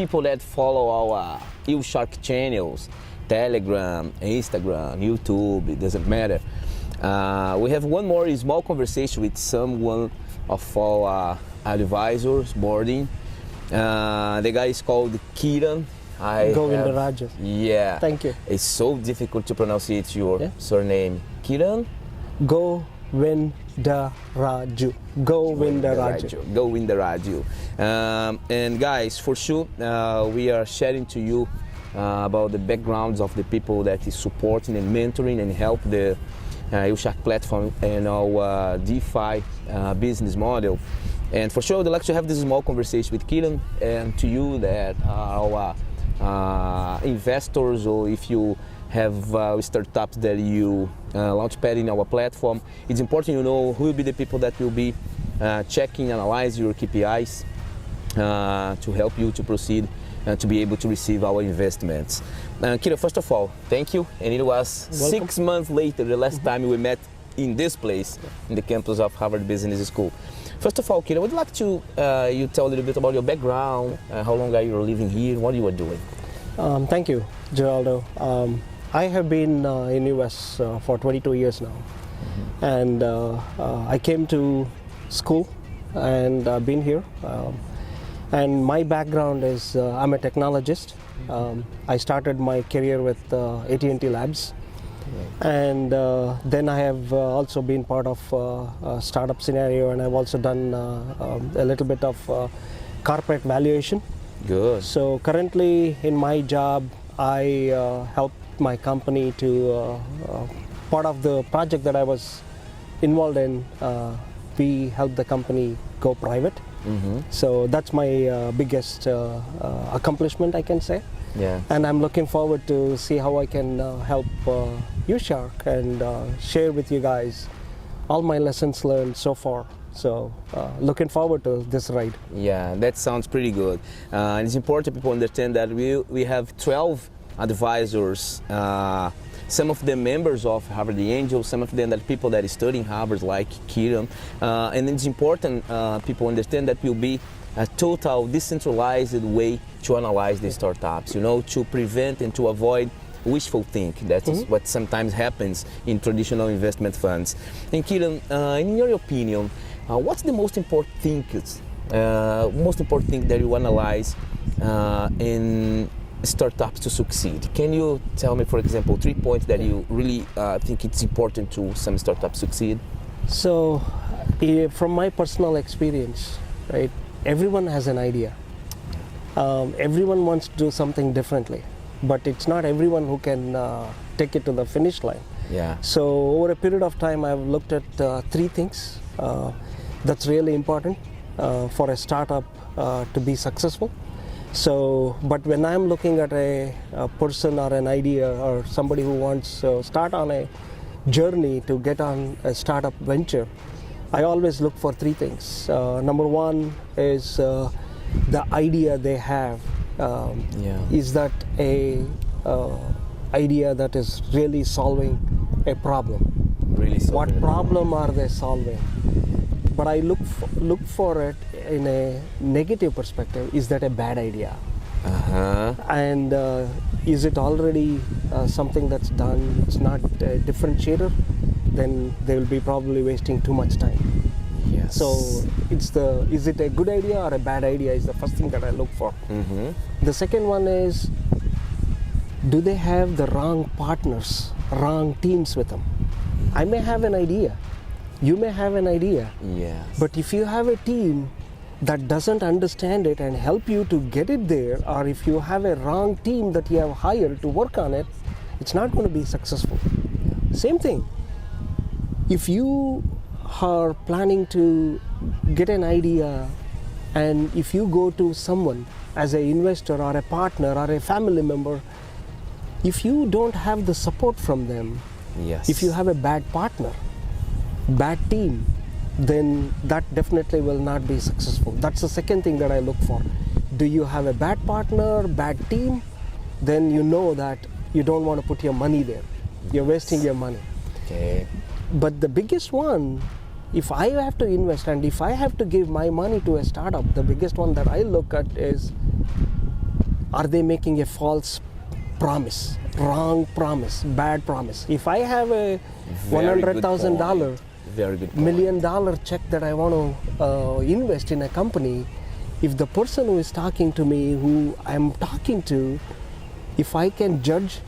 people that follow our uShark channels, Telegram, Instagram, YouTube, it doesn't matter. We have one more small conversation with someone of our advisors boarding. The guy is called Kiran. Govindaraju. Yeah. Thank you. It's so difficult to pronounce your surname. Kiran? Govindaraju. Govindaraju. And guys, for sure, we are sharing to you about the backgrounds of the people that is supporting and mentoring and help the uShark platform and our DeFi business model. And for sure, I'd like to have this small conversation with Kiran and to you that are our investors, or if you have startups that you launchpad in our platform. It's important you know who will be the people that will be checking, analyze your KPIs to help you to proceed to be able to receive our investments. Kiran, first of all, thank you. And it was Welcome. 6 months later, the last time we met in this place, in the campus of Harvard Business School. First of all, Kiran, I would like to you tell a little bit about your background, how long are you living here, what you are doing? Thank you, Geraldo. I have been in US for 22 years now, and I came to school and been here. And my background is I'm a technologist. I started my career with AT&T Labs, and then I have also been part of a startup scenario, and I've also done a little bit of corporate valuation. Good. So currently in my job, I help my company to part of the project that I was involved in. We helped the company go private. So that's my biggest accomplishment, I can say. Yeah. And I'm looking forward to see how I can help uShark and share with you guys all my lessons learned so far. So looking forward to this ride. Yeah, that sounds pretty good. And it's important people understand that we have 12 advisors, some of them members of Harvard Angels, some of them that people that study in Harvard like Kiran. And it's important people understand that will be a total decentralized way to analyze the startups, you know, to prevent and to avoid wishful think. That is what sometimes happens in traditional investment funds. And Kiran, in your opinion, what's the most important thing that you analyze in startups to succeed? Can you tell me, for example, 3 points that you really think it's important to some startups succeed? So from my personal experience, right, everyone has an idea. Everyone wants to do something differently, but it's not everyone who can take it to the finish line. Yeah. So over a period of time, I've looked at 3 things that's really important for a startup to be successful. So, but when I'm looking at a person or an idea or somebody who wants to start on a journey to get on a startup venture, I always look for 3 things. Number 1 is the idea they have. Is that a idea that is really solving a problem? Really solving What problem are they solving? But I look for it in a negative perspective. Is that a bad idea? And is it already something that's done? It's not a differentiator. Then they will be probably wasting too much time. Yes. So is it a good idea or a bad idea is the first thing that I look for. The second one is, do they have the wrong partners, wrong teams with them? I may have an idea. You may have an idea. Yes. But if you have a team that doesn't understand it and help you to get it there, or if you have a wrong team that you have hired to work on it, it's not going to be successful. Same thing. If you are planning to get an idea, and if you go to someone as an investor or a partner or a family member, if you don't have the support from them, if you have a bad partner, bad team, then that definitely will not be successful. That's the second thing that I look for. Do you have a bad partner, bad team? Then you know that you don't want to put your money there. You're wasting your money. Okay. But the biggest one, if I have to invest and if I have to give my money to a startup, the biggest one that I look at is, are they making a false promise, wrong promise, bad promise? If I have a $100,000 very good point. $1 million check that I want to invest in a company, if the person who is talking to me, who I'm talking to, if I can judge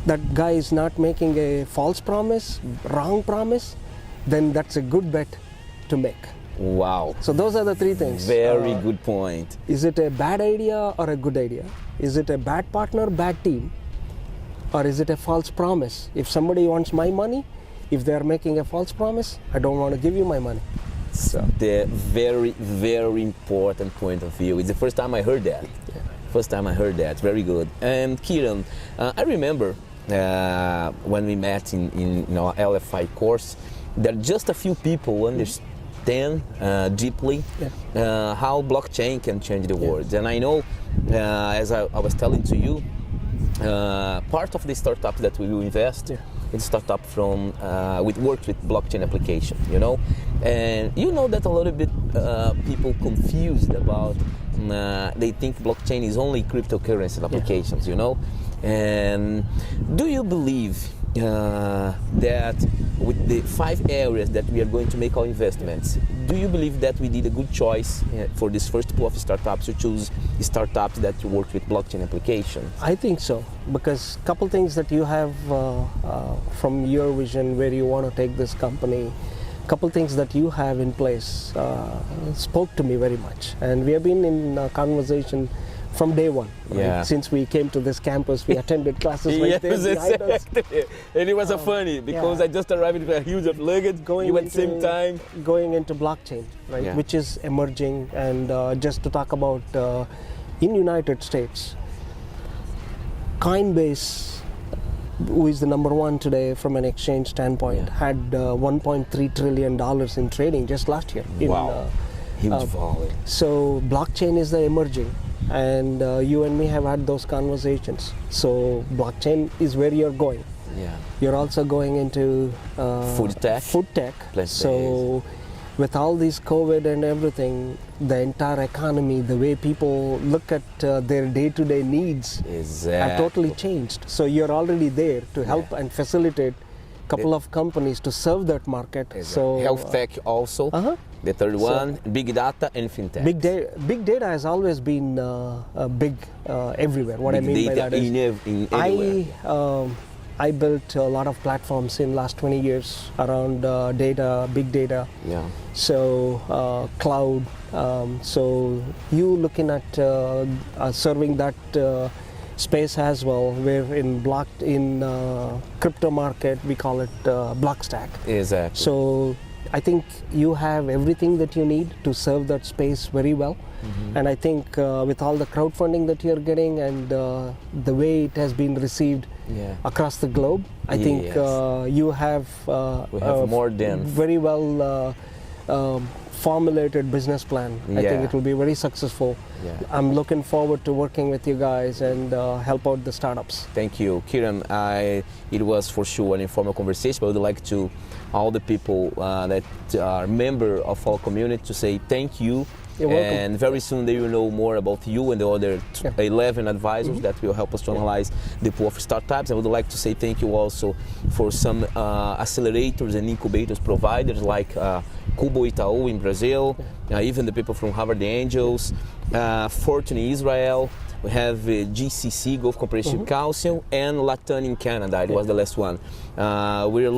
that guy is not making a false promise, wrong promise, then that's a good bet to make. Wow. So those are the three things. Very good point. Is it a bad idea or a good idea? Is it a bad partner, bad team? Or is it a false promise? If somebody wants my money, if they are making a false promise, I don't want to give you my money. So The very, very important point of view. It's the first time I heard that. Yeah. First time I heard that. Very good. And Kiran, I remember when we met in our LFI course, that just a few people understand deeply how blockchain can change the world. And I know, as I was telling to you, part of the startup that we will invest in startup from with works with blockchain application, you know, and you know that a little bit people confused about they think blockchain is only cryptocurrency applications, you know. And do you believe that with the 5 areas that we are going to make our investments, do you believe that we did a good choice for this first pool of startups to choose startups that work with blockchain application? I think so, because a couple things that you have from your vision where you want to take this company, couple things that you have in place spoke to me very much, and we have been in conversation from day one. Right? Yeah. Since we came to this campus, we attended classes right there behind us. Exactly. And it was funny because I just arrived with a huge of luggage. You at the same time going into blockchain, right? Yeah. Which is emerging, and just to talk about in United States, Coinbase, who is the number one today from an exchange standpoint, had $1.3 trillion in trading just last year. Wow. Huge volume. So blockchain is the emerging, and you and me have had those conversations. So blockchain is where you're going. Yeah. You're also going into Food tech. So with all these COVID and everything, the entire economy, the way people look at their day-to-day needs have totally changed. So you're already there to help and facilitate a couple of companies to serve that market. So health tech also. The third one, big data and fintech. Big data has always been big everywhere. What Big I mean by data that is, in everywhere. I built a lot of platforms in last 20 years around data, big data. Yeah. So cloud. So you looking at serving that space as well. Where in crypto market we call it block stack. Exactly. So I think you have everything that you need to serve that space very well. And I think with all the crowdfunding that you're getting and the way it has been received across the globe, I think you have we have more than very well formulated business plan. I think it will be very successful. I'm looking forward to working with you guys and help out the startups. Thank you, Kiran. It was for sure an informal conversation, but I would like to all the people that are member of our community to say thank you. You're welcome. And very soon they will know more about you and the other 11 advisors that will help us to analyze the pool of startups. I would like to say thank you also for some accelerators and incubators providers like Kubo Itaú in Brazil, even the people from Harvard Angels, Fortune Israel. We have GCC, Gulf Comprehensive Council, and Latam in Canada. It was the last one. We are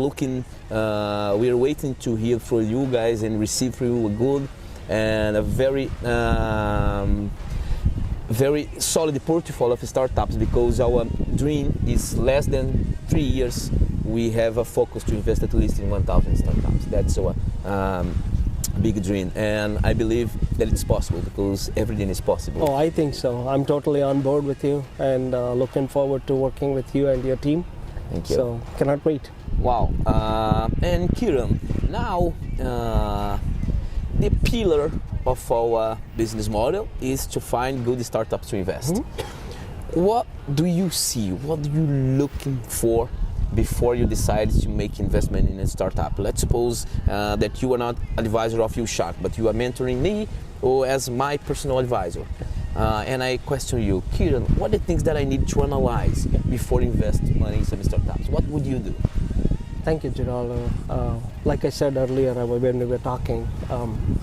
waiting to hear from you guys and receive from you a good and a very very solid portfolio of startups, because our dream is less than 3 years. We have a focus to invest at least in 1,000 startups. That's our big dream, and I believe that it's possible because everything is possible. Oh, I think so. I'm totally on board with you and looking forward to working with you and your team. Thank you. So cannot wait. Wow. And Kiran, now the pillar of our business model is to find good startups to invest. What do you see? What are you looking for before you decide to make investment in a startup? Let's suppose that you are not advisor of uShark, but you are mentoring me or as my personal advisor. and I question you, Kiran, what are the things that I need to analyze before invest money in some startups? What would you do? Thank you, Geraldo. Like I said earlier when we were talking,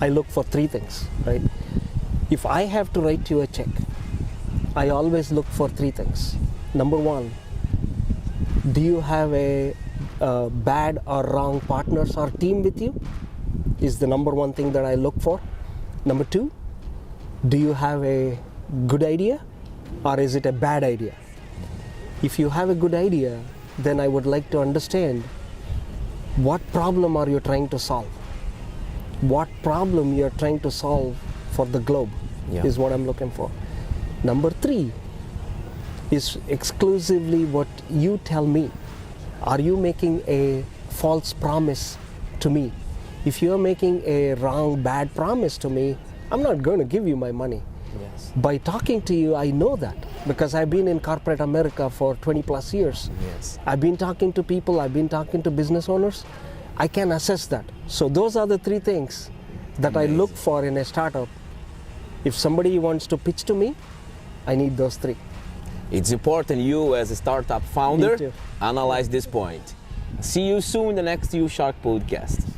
I look for three things, right? If I have to write you a check, I always look for three things. Number one, do you have a bad or wrong partners or team with you? Is the number one thing that I look for. Number two, do you have a good idea or is it a bad idea? If you have a good idea, then I would like to understand what problem are you trying to solve? What problem you are trying to solve for the globe is what I'm looking for. Number three is exclusively what you tell me. Are you making a false promise to me? If you're making a wrong, bad promise to me, I'm not going to give you my money. Yes. By talking to you, I know that because I've been in corporate America for 20 plus years. Yes. I've been talking to people, I've been talking to business owners. I can assess that. So those are the three things that I look for in a startup. If somebody wants to pitch to me, I need those three. It's important you as a startup founder analyze this point. See you soon in the next uShark podcast.